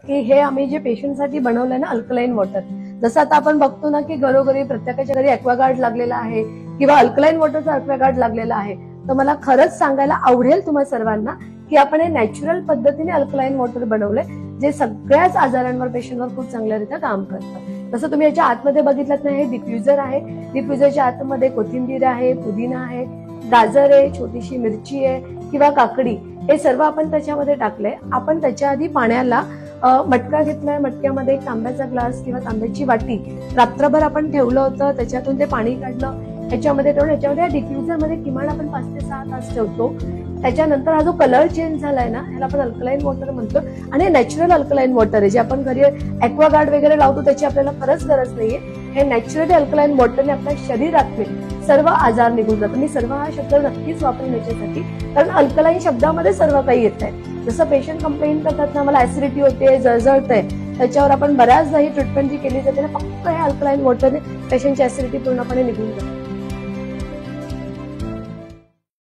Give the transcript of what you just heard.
की हे आम्ही जे पेशंटसाठी बनवलंय ना अल्कलाईन वॉटर, जसं आता आपण बघतो ना की घरोघरी प्रत्येकाच्या घरी ॲक्वागार्ड लागलेला आहे किंवा अल्कलाईन वॉटरचा ॲक्वागार्ड लागलेला आहे, तर मला खरंच सांगायला आवडेल तुम्हा सर्वांना की आपण हे नॅचरल पद्धतीने अल्कलाईन वॉटर बनवलंय, जे सगळ्याच आजारांवर पेशंटवर खूप चांगल्यारीत्या काम करतं. जसं तुम्ही याच्या आतमध्ये बघितलं ना, हे डिफ्युजर आहे. डिफ्युजरच्या आतमध्ये कोथिंबीर आहे, पुदिना आहे, गाजर आहे, छोटीशी मिरची आहे किंवा काकडी, हे सर्व आपण त्याच्यामध्ये टाकलंय. आपण त्याच्या आधी पाण्याला मटका घेतलाय, मटक्यामध्ये एक तांब्याचा ग्लास किंवा तांब्याची वाटी रात्रभर आपण ठेवलं होतं, त्याच्यातून ते पाणी काढलं, ह्याच्यामध्ये ठेवून ह्याच्यामध्ये डिफ्युजर मध्ये किमान आपण 5 ते 6 तास ठेवतो. त्याच्यानंतर हा जो कलर चेंज झालाय ना, ह्याला आपण अल्कलाईन वॉटर म्हणतो आणि नॅचरल अल्कलाईन वॉटर आहे, जे आपण घरी ॲक्वागार्ड वगैरे लावतो त्याची आपल्याला खरंच गरज नाहीये. हे नॅचरली अल्कलाईन वॉटरने आपल्या शरीरातले सर्व आजार निघून जातात. मी सर्व हा शब्द नक्कीच वापरेन याच्यासाठी, कारण अल्कलाईन शब्दामध्ये सर्व काही येत आहे. जसं पेशंट कंप्लेंट करतात ना, मला ऍसिडिटी होते, जळजळतंय, त्याच्यावर आपण बऱ्याचदा ही ट्रीटमेंट जी केली जाते ना, फक्त हे अल्कलाईन वॉटरने पेशंटची ऍसिडिटी पूर्णपणे निघून जाते.